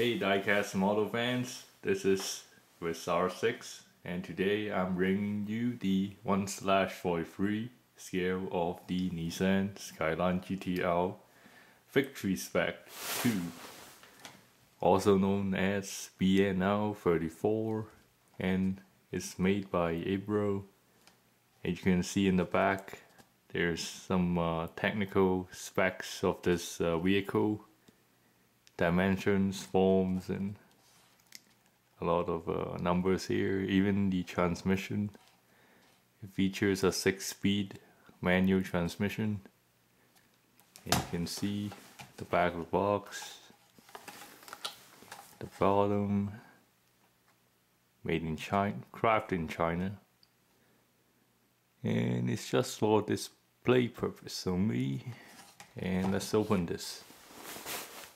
Hey diecast model fans, this is with R6 and today I'm bringing you the 1/43 scale of the Nissan Skyline GTR Victory Spec 2, also known as BNR34, and it's made by Ebbro. As you can see in the back, there's some technical specs of this vehicle. Dimensions, forms, and a lot of numbers here. Even the transmission, it features a 6-speed manual transmission. And you can see the back of the box, the bottom, made in China, crafted in China, and it's just for display purpose only. And let's open this.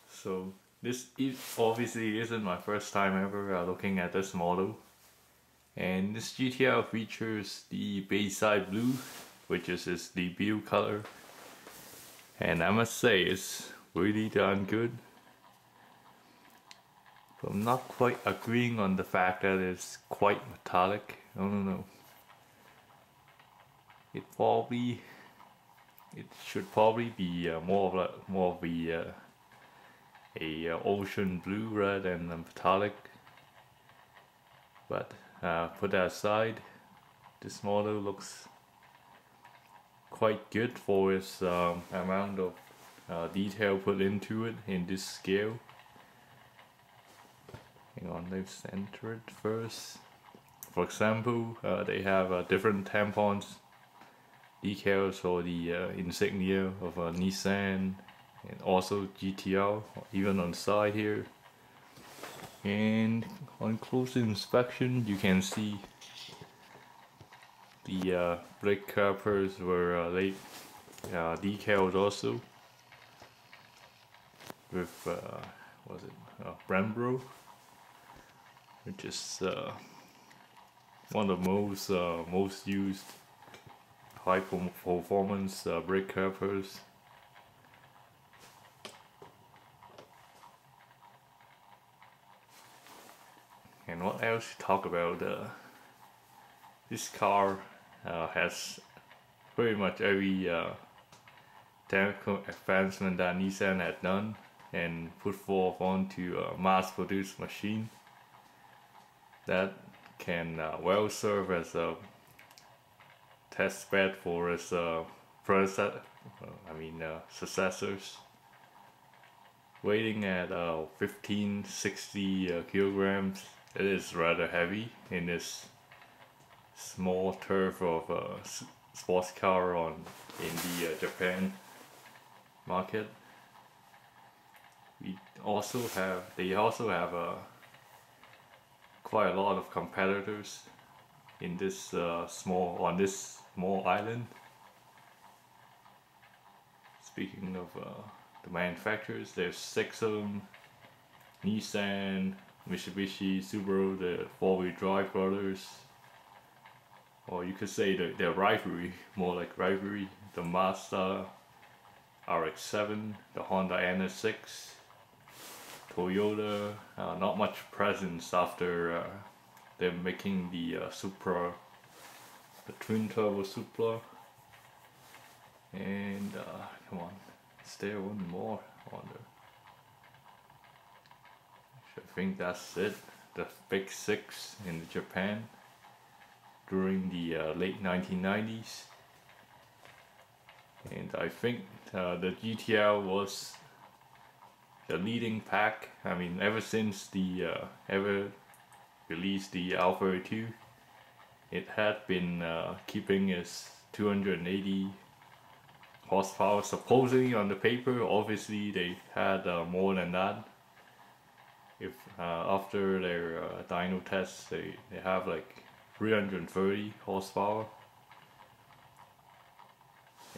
So this obviously isn't my first time ever looking at this model, and this GTR features the Bayside Blue, which is its debut color, and I must say it's really darn good. But I'm not quite agreeing on the fact that it's quite metallic. I don't know. It should probably be more of a ocean blue rather than metallic, but put that aside, this model looks quite good for its amount of detail put into it in this scale. Hang on, let's enter it first. For example, they have different tampons decals for the insignia of Nissan and also GTR, even on the side here. And on close inspection, you can see the brake calipers were decaled also with was it Ebbro, which is one of the most used high performance brake calipers. And what else to talk about? This car has pretty much every technical advancement that Nissan had done and put forth onto a mass-produced machine that can well serve as a test bed for its successors. Weighing at 1560 kilograms, it is rather heavy in this small turf of sports car in the Japan market. They also have quite a lot of competitors in this small island. Speaking of the manufacturers, there's 6 of them: Nissan, Mitsubishi, Subaru, the 4-wheel drive brothers, or you could say their rivalry, more like rivalry, the Mazda RX-7, the Honda NS6, Toyota. Not much presence after them making the Supra, the twin turbo Supra. And come on, is there one more? I wonder. I think that's it. The big 6 in Japan during the late 1990s, and I think the GTR was the leading pack. I mean, ever since the ever released the R32, it had been keeping its 280 horsepower supposedly on the paper. Obviously they had more than that. If after their dyno tests, they have like 330 horsepower,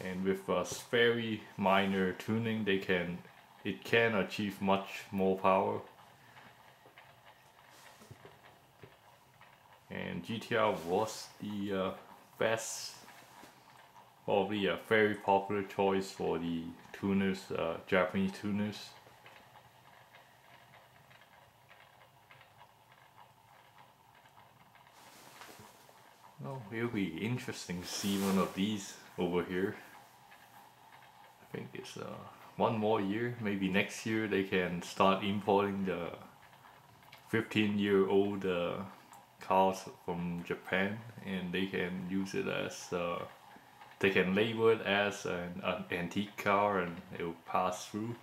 and with very minor tuning it can achieve much more power. And GTR was the best, probably a very popular choice for the tuners, Japanese tuners. Well, it'll be interesting to see one of these over here. I think it's one more year, maybe next year they can start importing the 15-year-old cars from Japan, and they can use it as they can label it as an antique car and it will pass through.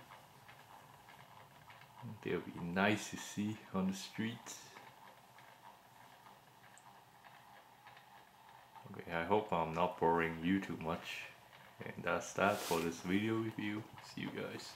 They'll be nice to see on the streets. Okay, I hope I'm not boring you too much. And that's that for this video review. See you guys.